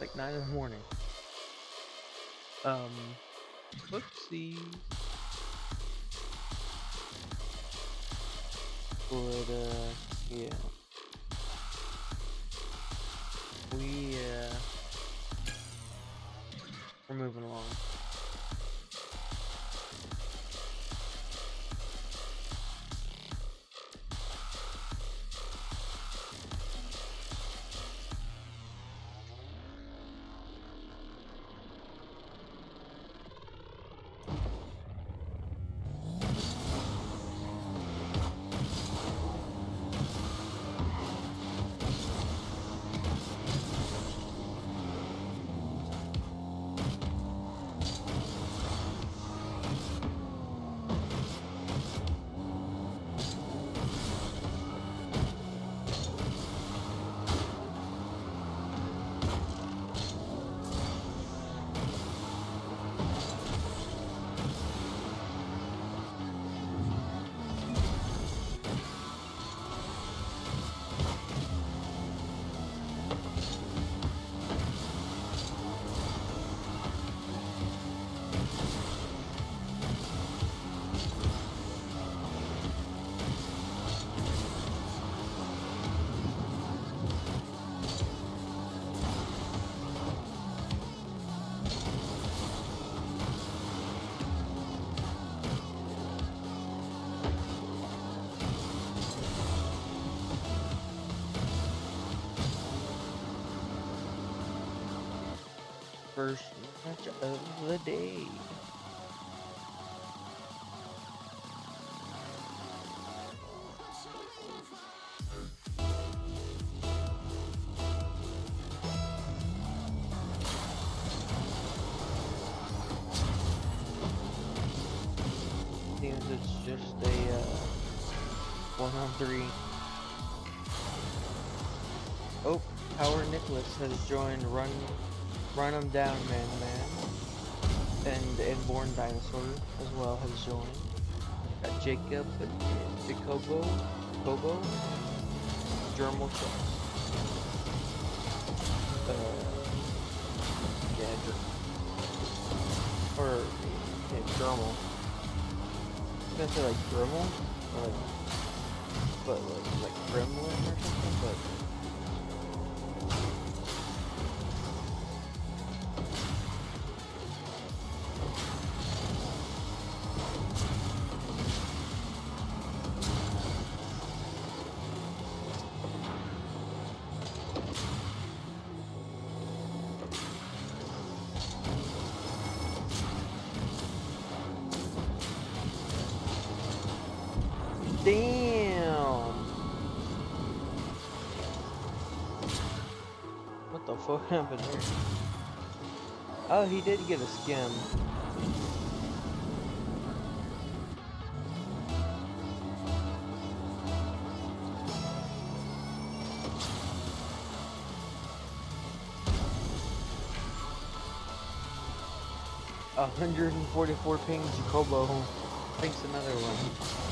like 9 in the morning. Um, whoopsies. But yeah, we're moving along. First match of the day. Seems it's just a 1-on-3. Oh, Howard Nicholas has joined Run 'em Down, man. And Inborn Dinosaur as well has joined. Got Jacob and Jacobo, Germal Trust. Yeah, or yeah, Germal. I was gonna say like Grimmel, or but like Gremlin or something, but. Damn! What the fuck happened here? Oh, he did get a skim. A 144 ping Jacobo thinks another one.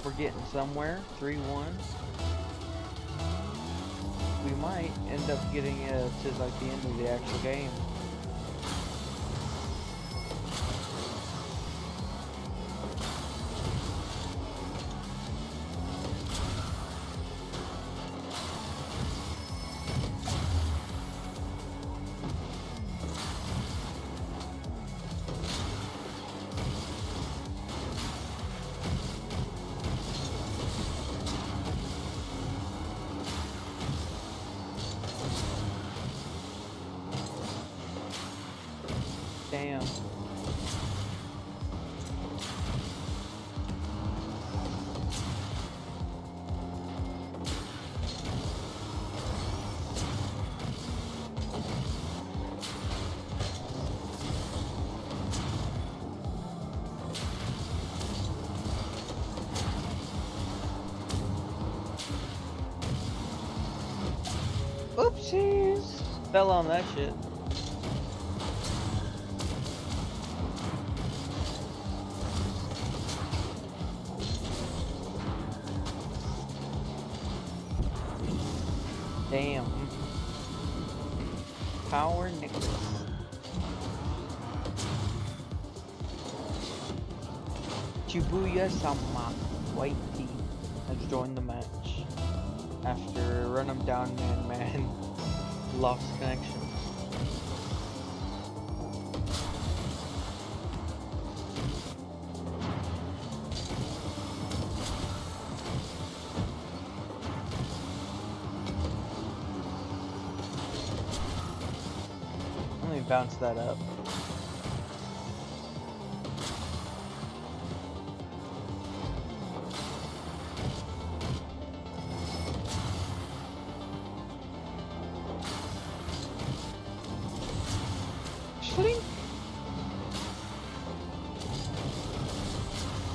We're getting somewhere. 3-1. We might end up getting to like the end of the actual game. Oopsies! Fell on that shit. Damn. Power Nicholas. Shibuya-sama White Tea has joined the match after Run 'em Down Man lost connection. Let me bounce that up. Shlink!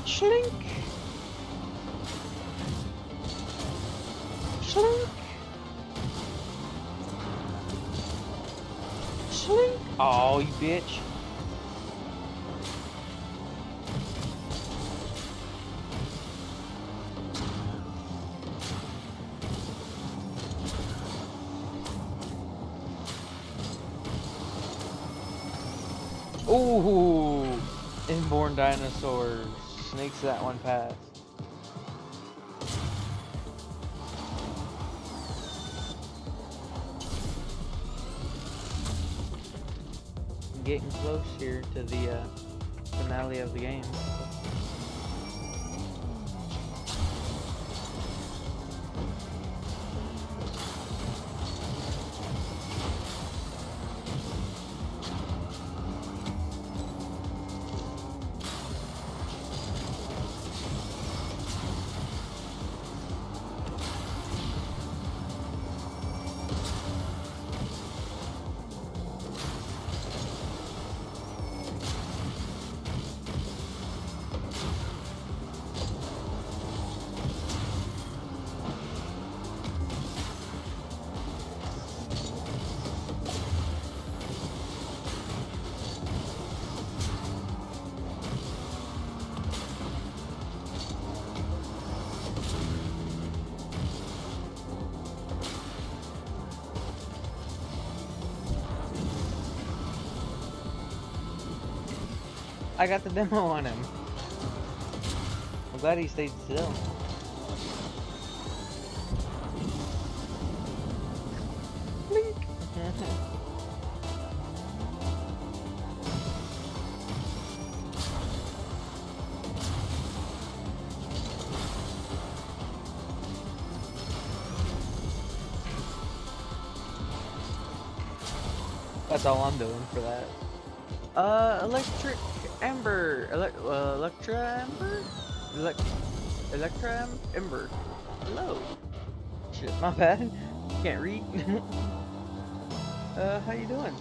Shlink! Shlink! Shlink! Oh, you bitch. Ooh! Inborn dinosaurs. Snakes that one past. Getting close here to the finale of the game. I got the demo on him. I'm glad he stayed still. Blink. That's all I'm doing for that. Electric Ember. Electra Ember? Electra Ember. Hello. Shit, my bad. Can't read. How you doing?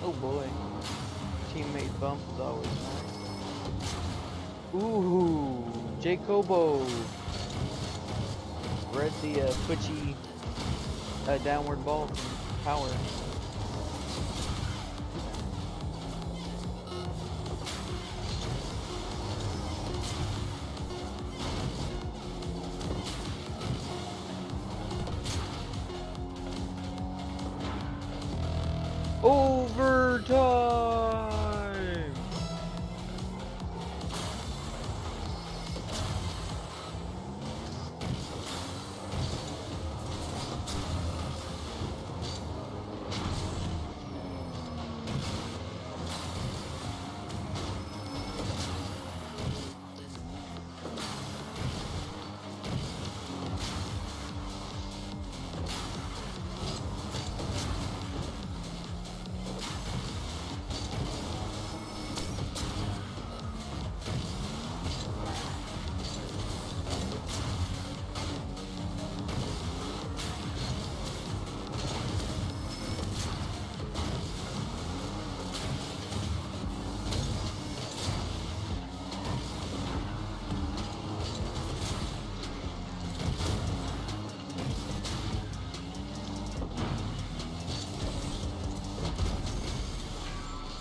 Oh boy. Teammate bump is always nice. Ooh, Jacobo. Read the twitchy downward ball from power. Overtime!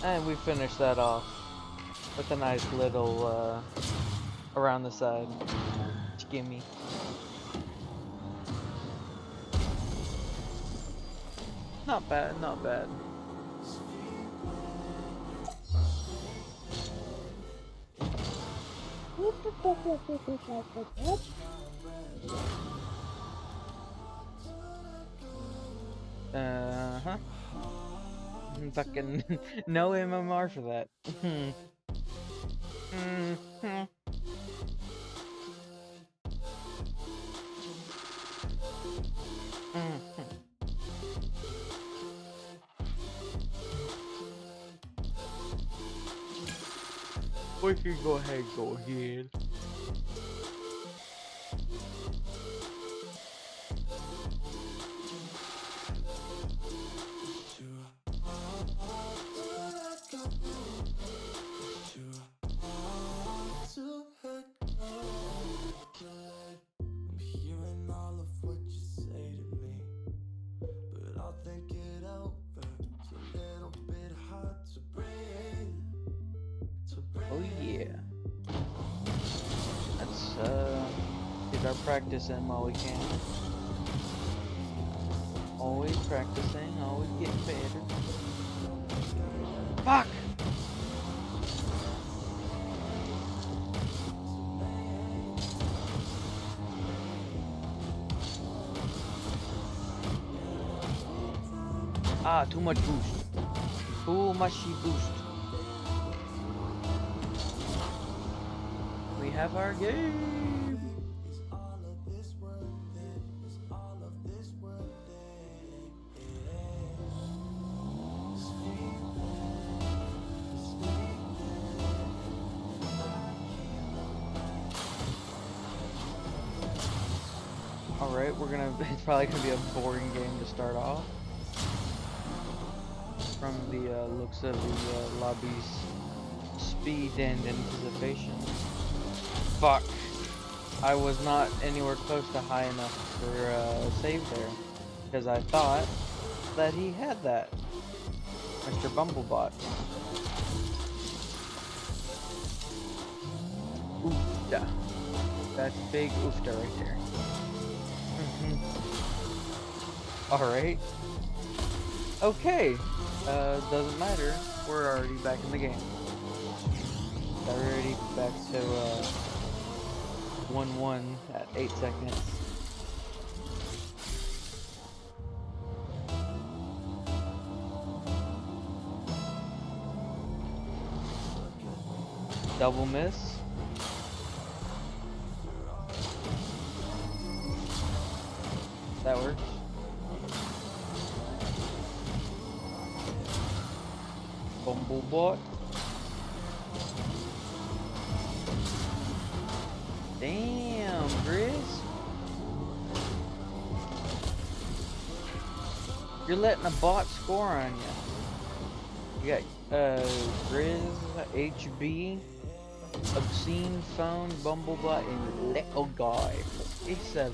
And we finished that off with a nice little around the side. Gimme. Not bad, not bad. Uh-huh. Fucking no MMR for that. We can go ahead, go ahead. Oh yeah. Let's get our practice in while we can. Always practicing, always getting better. Fuck! Ah, too much boost. Too much boost. We have our game. Alright, it's probably gonna be a boring game to start off. From the looks of the lobby's speed and anticipation. Fuck. I was not anywhere close to high enough for save there. Because I thought that he had that. Mr. Bumblebot. Oofta. That's big oofta right there. Alright. Okay. Doesn't matter. We're already back in the game. Already back to 1-1 at 8 seconds. Double miss. That works. Bumblebot. Damn, Grizz. You're letting a bot score on you. You got Grizz, HB, Obscene Phone, Bumblebot, and Little Guy. 47.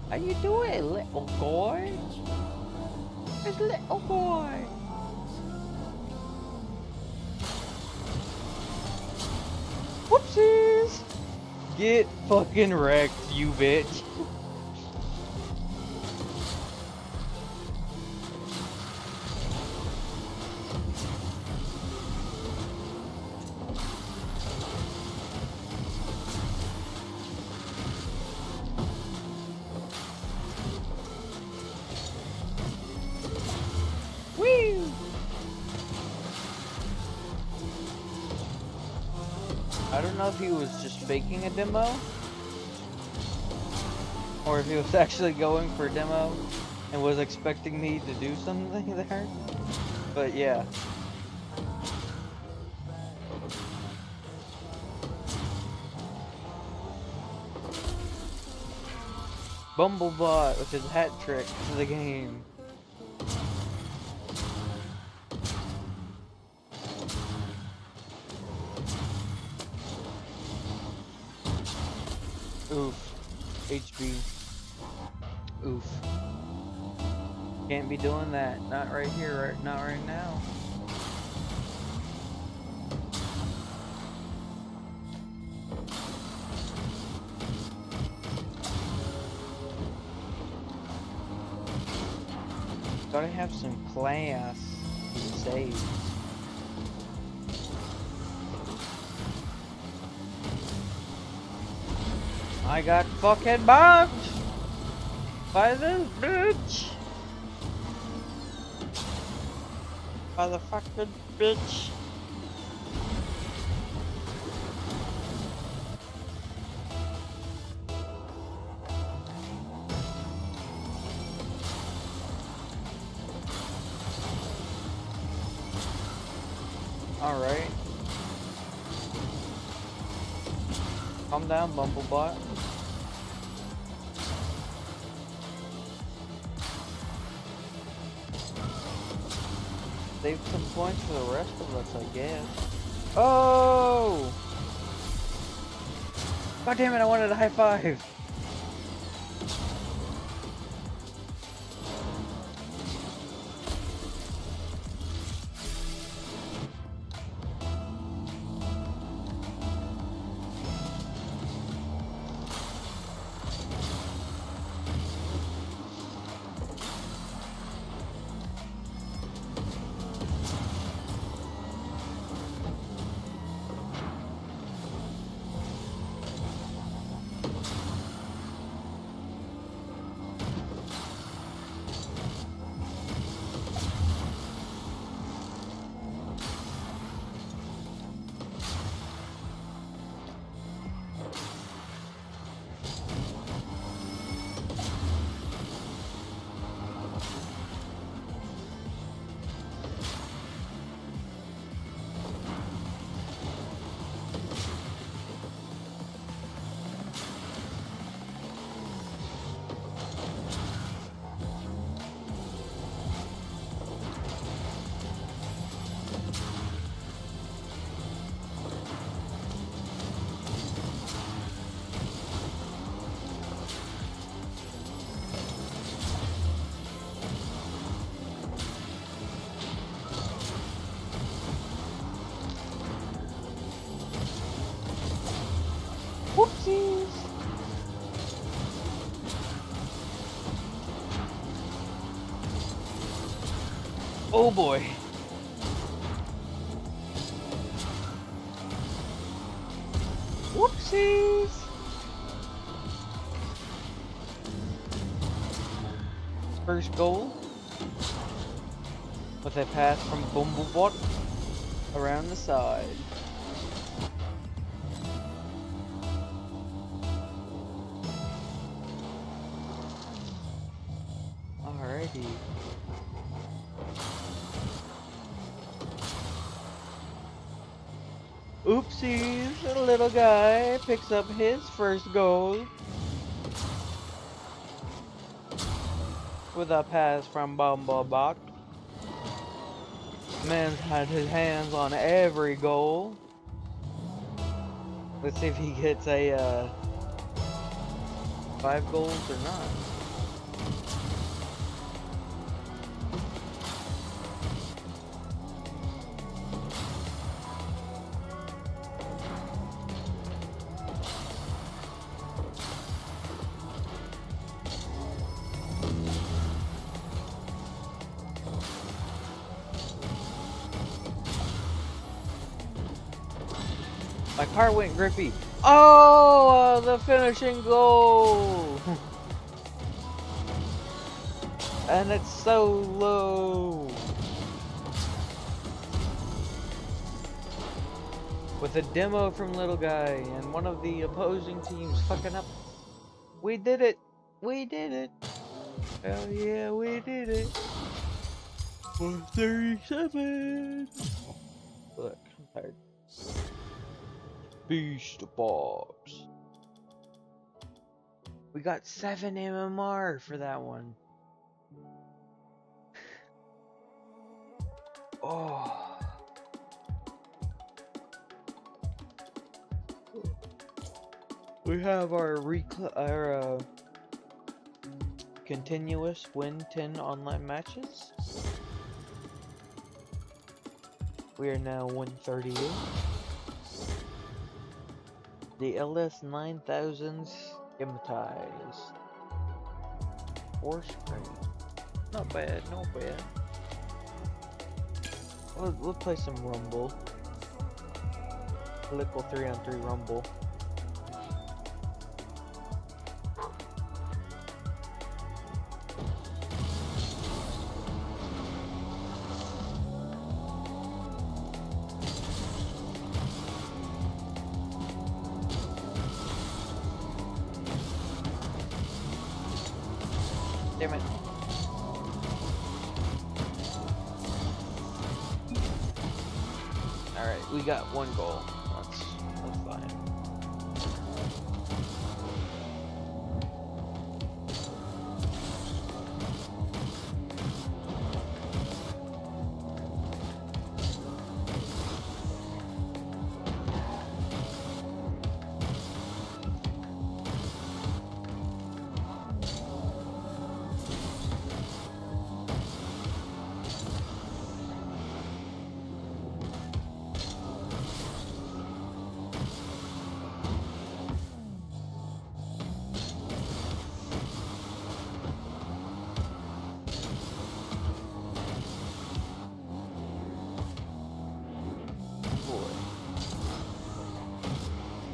How you doing, little guy? It's little guy. Whoopsies! Get fucking wrecked, you bitch. I don't know if he was just faking a demo, or if he was actually going for a demo and was expecting me to do something there, but yeah. Bumblebot with his hat trick to the game. Oof. HB. Oof. Can't be doing that. Not right here, right? Not right now. Gotta have some class to save. I got fucking bugged by this bitch. By the fucking bitch. Alright. Calm down, Bumblebot. Save some points for the rest of us, I guess. Oh! God damn it, I wanted a high five! Whoopsies! Oh boy. Whoopsies! First goal. With a pass from Bumblebot around the side. Alrighty. Oopsies, the little guy picks up his first goal with a pass from Bumblebot. Man's had his hands on every goal. Let's see if he gets a 5 goals or not. My car went grippy. Oh, the finishing goal! And it's so low. With a demo from Little Guy and one of the opposing teams fucking up. We did it! We did it! Hell yeah, we did it! 137! Look, I'm tired. Beast Bobs. We got 7 MMR for that one. Oh. We have our continuous win 10 online matches. We are now 138. The LS 9000's hypnotized. 4 straight. Not bad, not bad. We'll play some Rumble. Political 3-on-3 Rumble. Damn it. Alright, we got 1 goal. That's fine.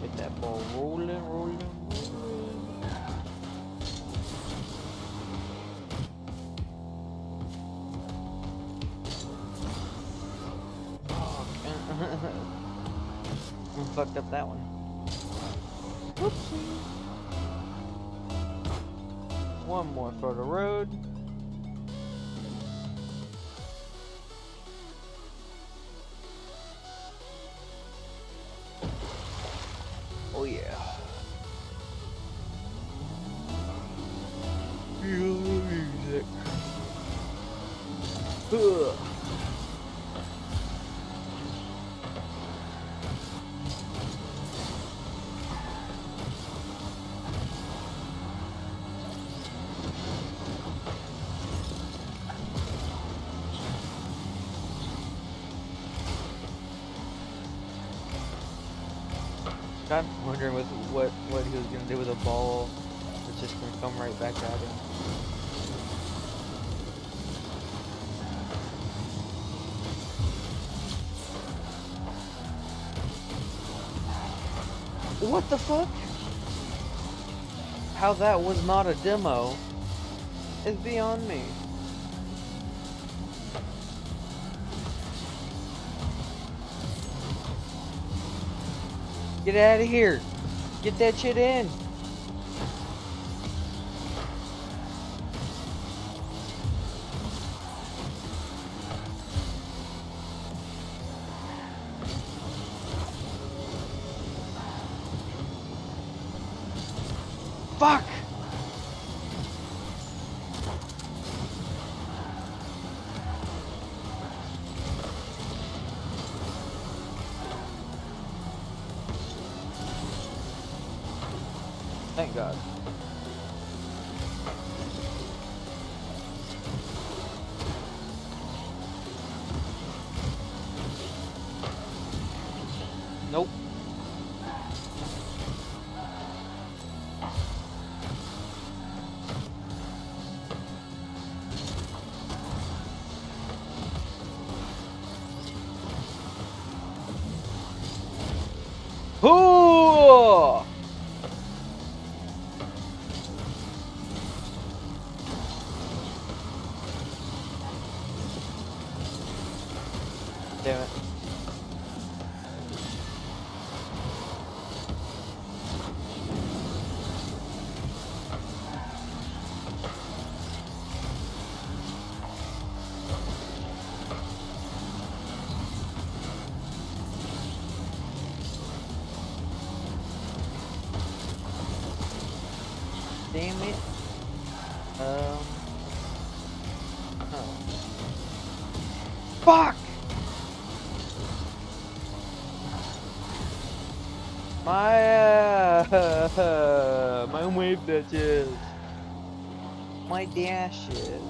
Get that ball rolling, rolling, rolling. Oh, I fucked up that one. Whoopsie. One more for the road. Oh yeah. Feel the music. Ugh. I'm wondering what he was gonna do with a ball that's just gonna come right back at him. What the fuck? How that was not a demo is beyond me. Get out of here. Get that shit in. Fuck! Thank God. Nope. Ooh! Damn it. Damn it. Oh. Fuck! My wave bitches. my dash is.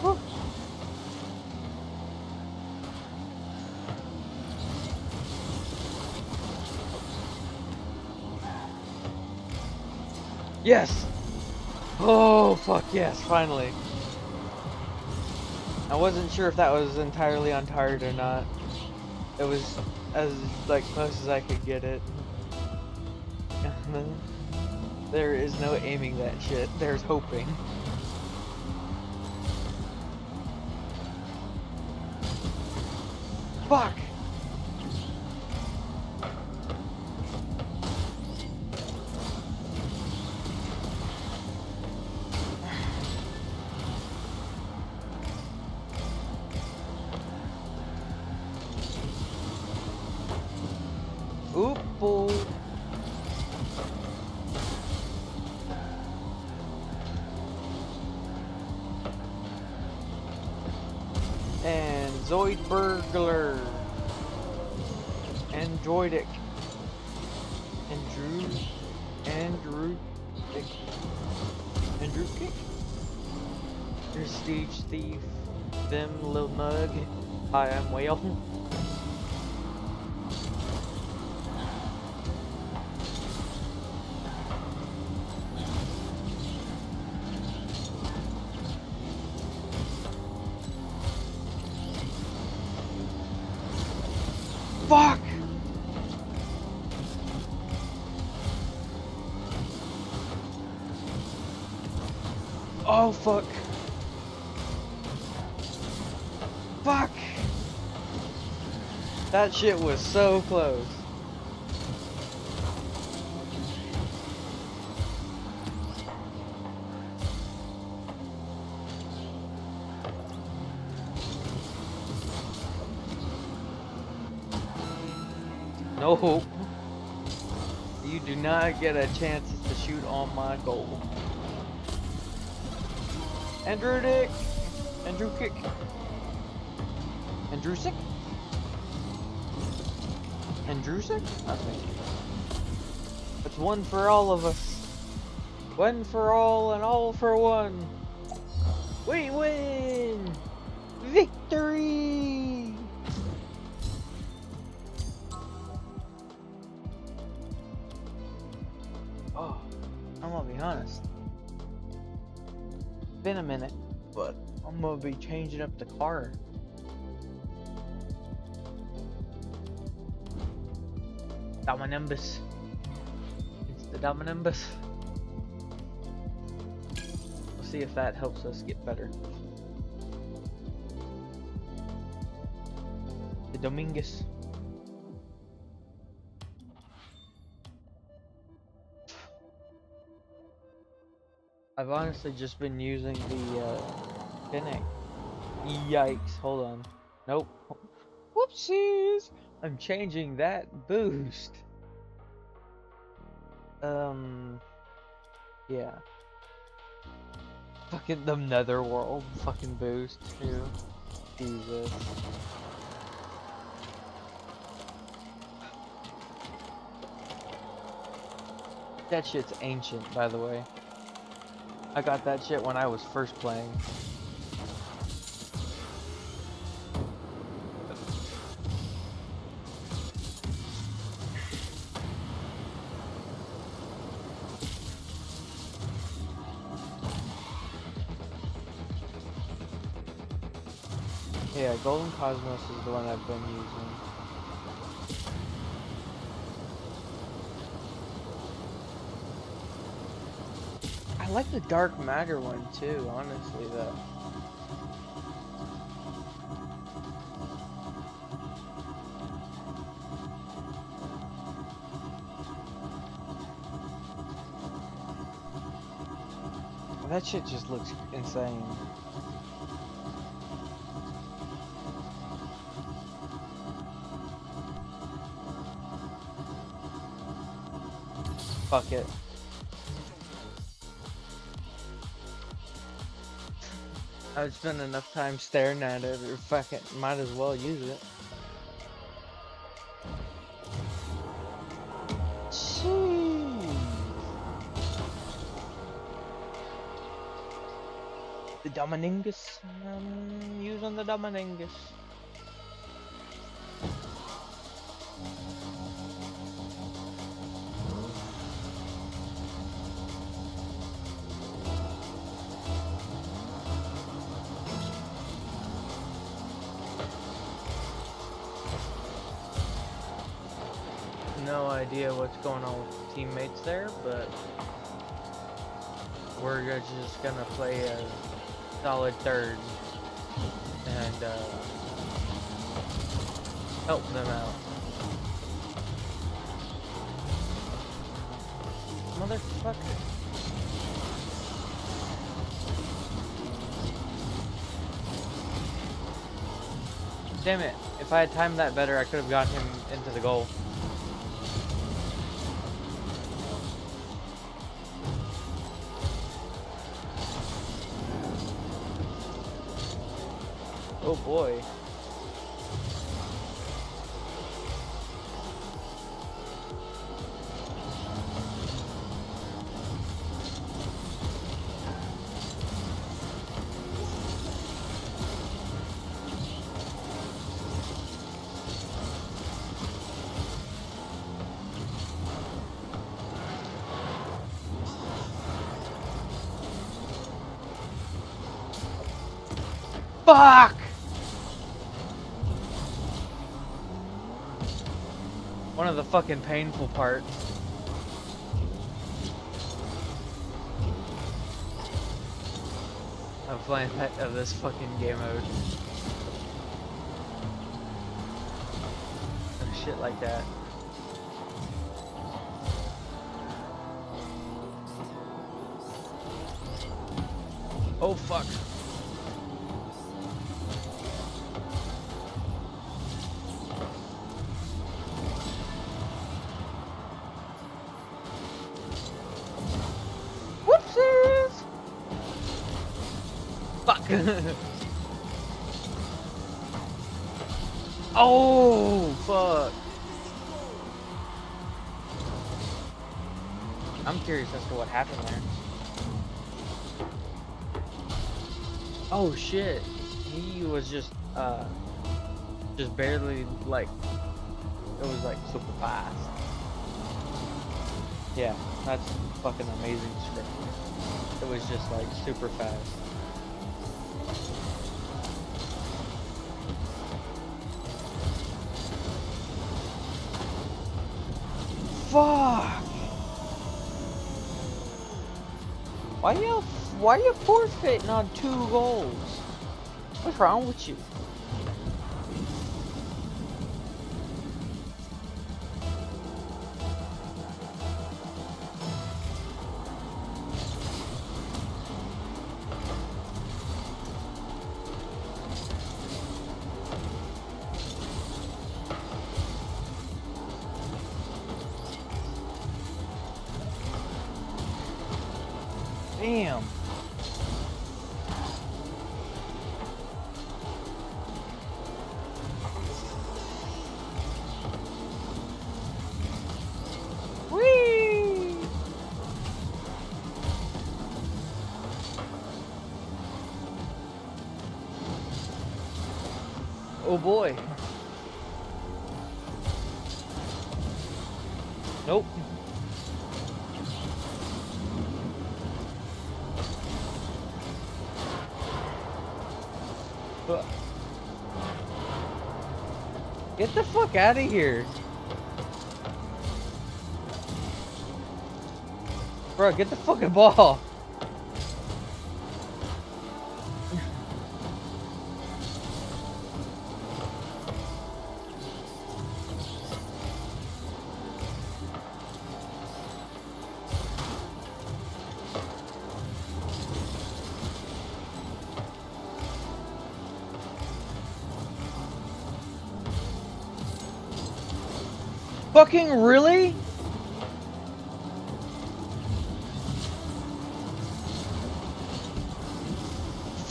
Woo. Yes! Oh, fuck yes, finally. I wasn't sure if that was entirely on target or not. It was as, like, close as I could get it. There is no aiming that shit. There's hoping. Fuck! Oop-oh. And Zoid Burglar. Androidic. Andrew Kick. Prestige Thief. Them Lil Nug. Hi, I'm Whale. Fuck! Oh, fuck. Fuck! That shit was so close. No. You do not get a chance to shoot on my goal. Andrew Kick. Andrewsick? I think. It's one for all of us. One for all and all for one. We win! Victory! Oh, I'm gonna be honest. It's been a minute, but I'm gonna be changing up the car. Dominimbus. It's the Dominimbus. We'll see if that helps us get better. The Dominguez. I've honestly just been using the Fennec. Yikes, hold on. Nope. Whoopsies! I'm changing that boost. Yeah. Fucking the Netherworld fucking boost too. Jesus. That shit's ancient, by the way. I got that shit when I was first playing. Yeah, Golden Cosmos is the one I've been using. I like the Dark Matter one too, honestly, though. That shit just looks insane. Fuck it. I've spent enough time staring at it, or fucking might as well use it. Jeez. The Dominingus. Using the Dominingus. No idea what's going on with the teammates there, but we're just gonna play a solid third and help them out. Motherfucker. Damn it. If I had timed that better, I could have gotten him into the goal. Oh boy. Fuck! One of the fucking painful parts. Of playing of this fucking game mode. And shit like that. Oh fuck. Whoopsies! Fuck. Oh fuck. I'm curious as to what happened there. Oh shit. He was just barely, like, it was like super fast. Yeah, that's fucking amazing script. It was just like super fast. Fuck! Why you forfeiting on 2 goals? What's wrong with you? Damn. Whee! Oh boy. Nope. Get the fuck out of here. Bro, get the fucking ball. Fucking really?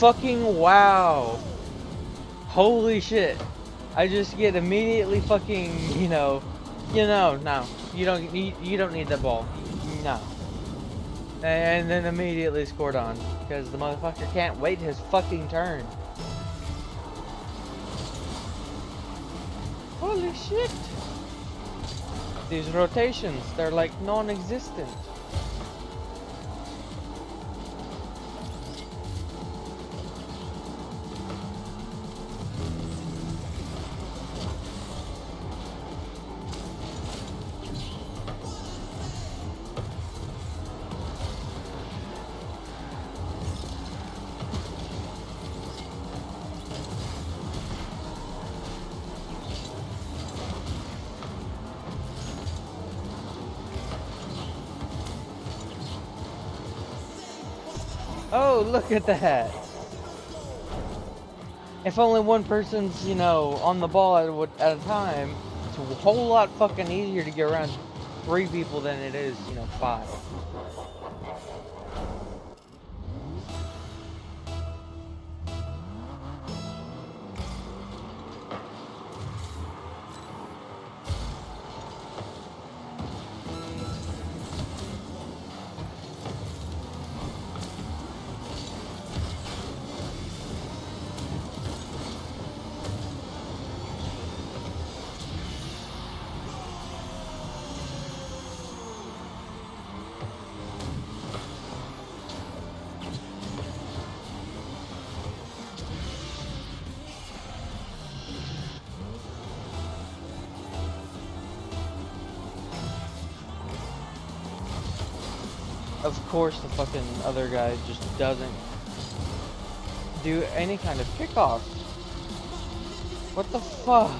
fucking wow. Holy shit. I just get immediately fucking, no. You don't need the ball. No. And then immediately scored on. Because the motherfucker can't wait his fucking turn. Holy shit. These rotations, they're like non-existent. Oh, look at that! If only one person's, on the ball at a time, it's a whole lot fucking easier to get around 3 people than it is, 5. Of course, the fucking other guy just doesn't do any kind of kickoff. What the fuck?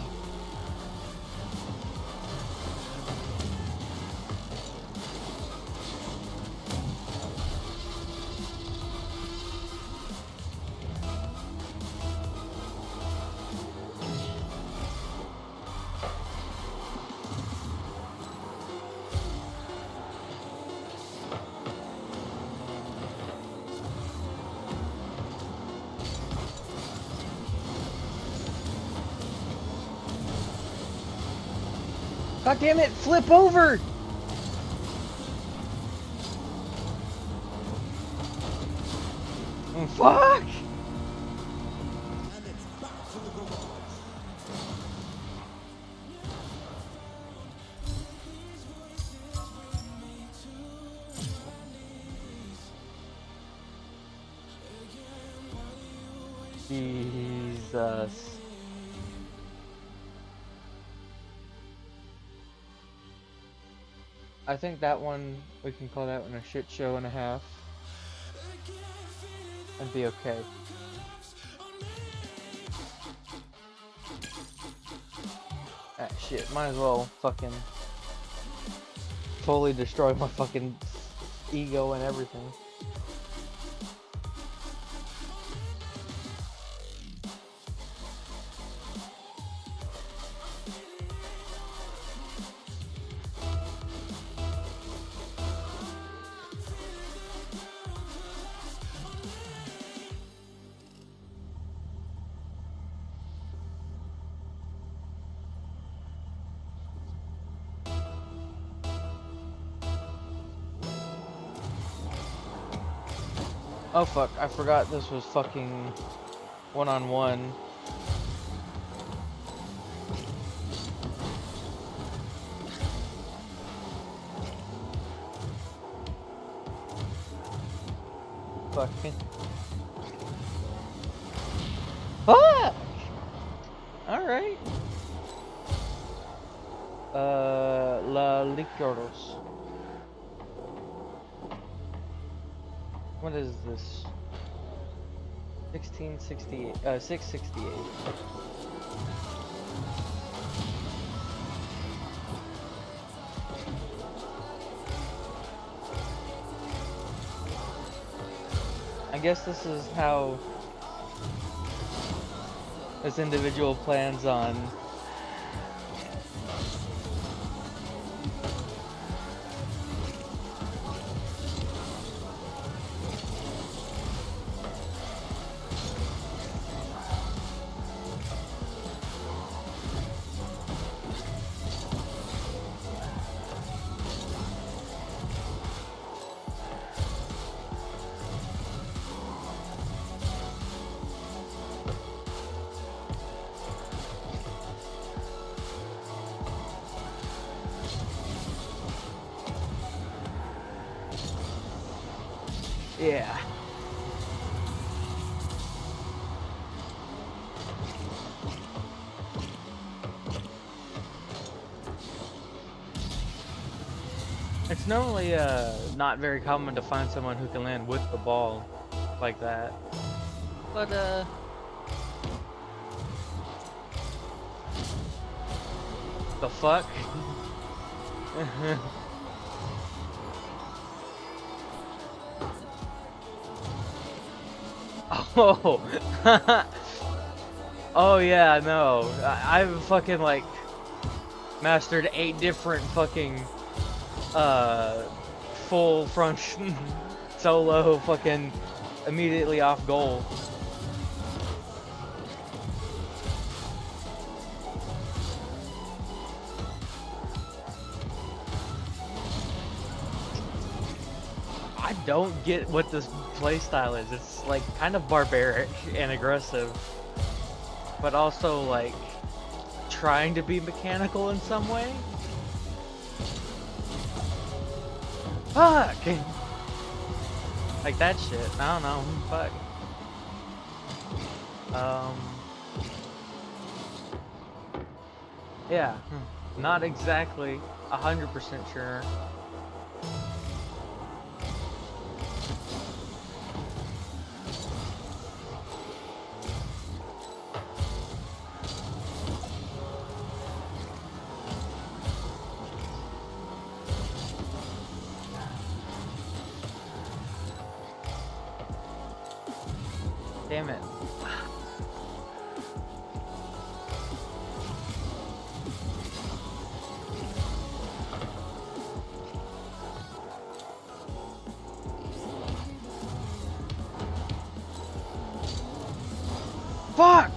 God damn it, flip over! Fuck! Jesus. I think that one, we can call that one a shit show and a half. And be okay. Ah, shit, might as well fucking fully destroy my fucking ego and everything. Oh fuck, I forgot this was fucking one-on-one. Fucking. Fuck! Alright. La Licoros. What is this? 1668, 668. I guess this is how this individual plans on Yeah. It's normally not very common to find someone who can land with the ball like that. But the fuck? Oh. Oh yeah, no. I've fucking like mastered 8 different fucking full front solo fucking immediately off goal. I don't get what this playstyle is. It's like kind of barbaric and aggressive, but also like trying to be mechanical in some way. Fuck! Like that shit. I don't know. Fuck. Yeah. Not exactly 100% sure. Damn it. Fuck!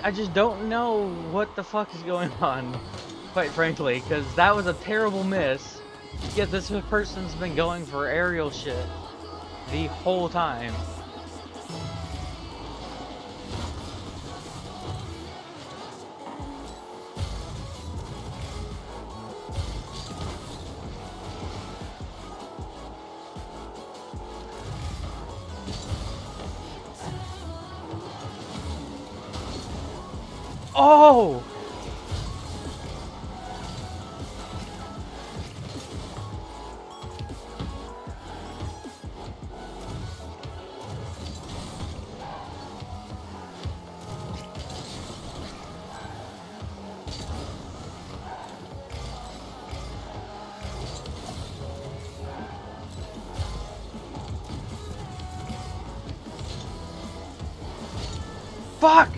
I just don't know what the fuck is going on, quite frankly, because that was a terrible miss. Yet this person's been going for aerial shit the whole time. Oh! Fuck!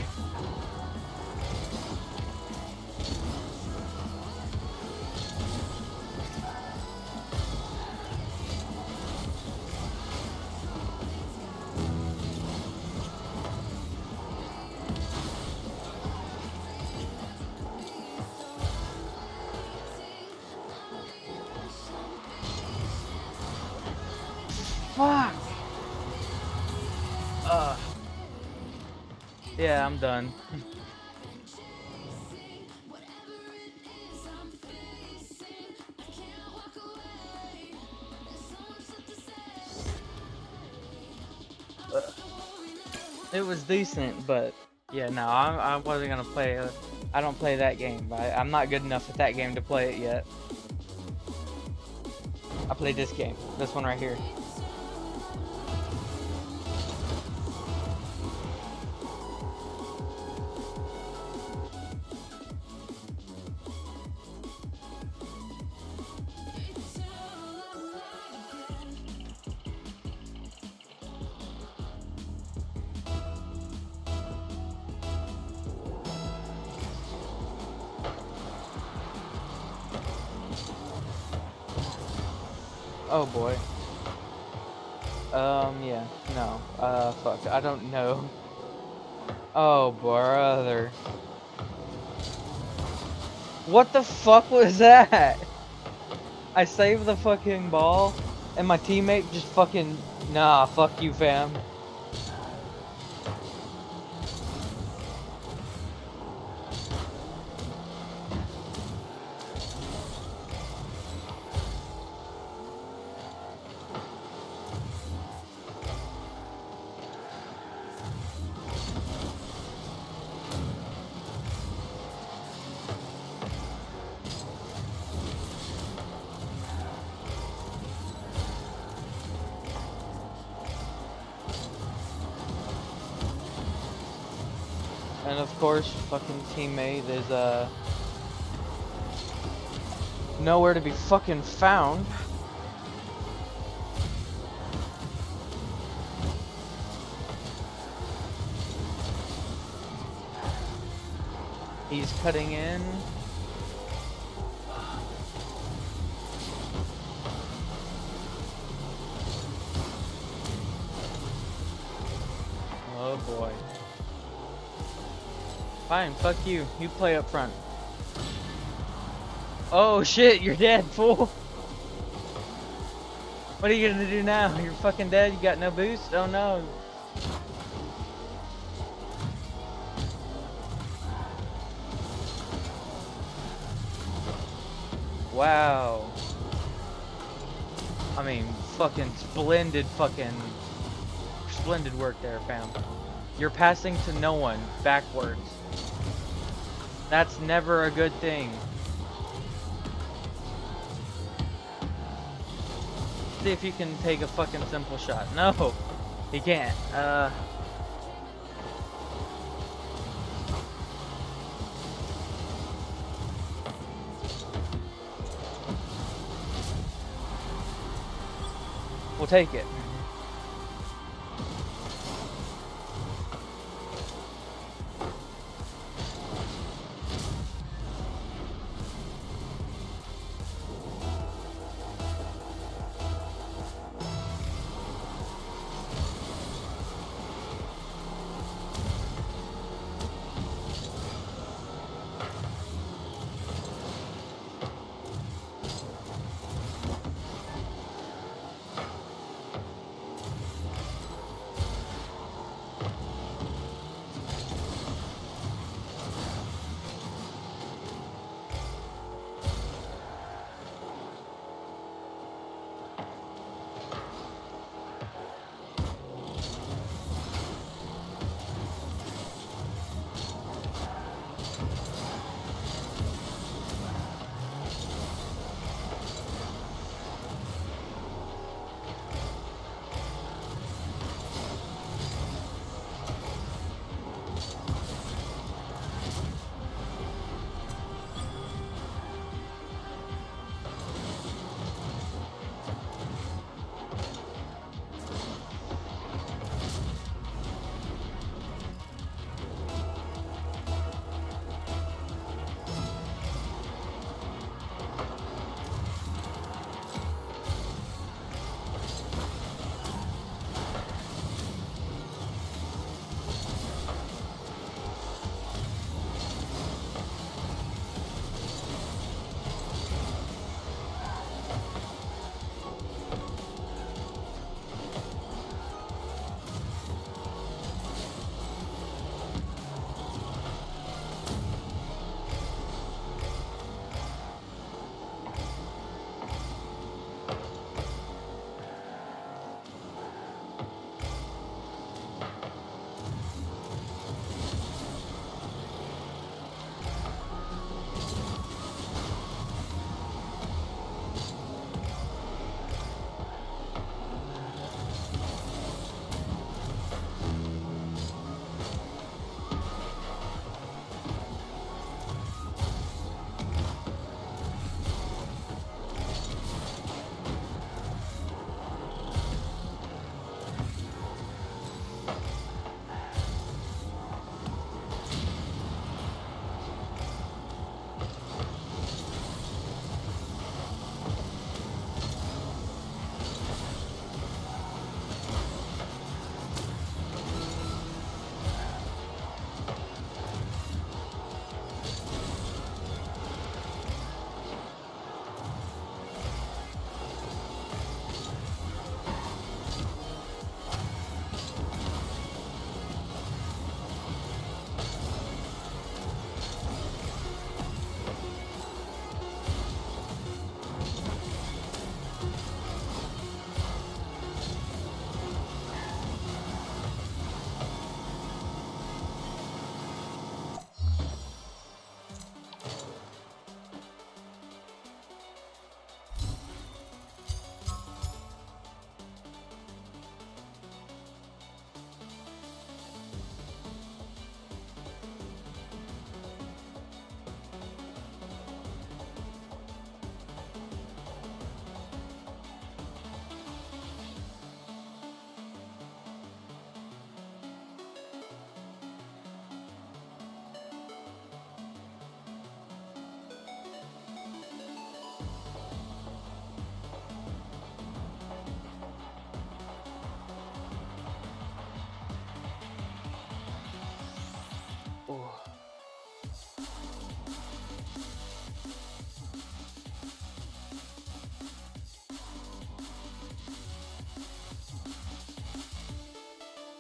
Fuck! Yeah, I'm done. It was decent, but yeah, no, I wasn't gonna play. I don't play that game. I'm not good enough at that game to play it yet. I played this game, this one right here. Oh boy. Yeah, no. Fuck, I don't know. Oh, brother. What the fuck was that? I saved the fucking ball, and my teammate just fucking... Nah, fuck you, fam. And of course, fucking teammate is, nowhere to be fucking found. He's cutting in. Oh boy. Fine, fuck you. You play up front. Oh shit, you're dead, fool. What are you gonna do now? You're fucking dead? You got no boost? Oh no. Wow. I mean, fucking splendid work there, fam. You're passing to no one, backwards. That's never a good thing. See if you can take a fucking simple shot. No, he can't. We'll take it.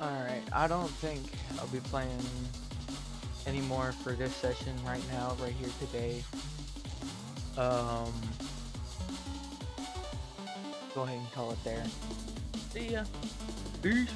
Alright, I don't think I'll be playing anymore for this session right now, right here today. Um, go ahead and call it there. See ya. Peace.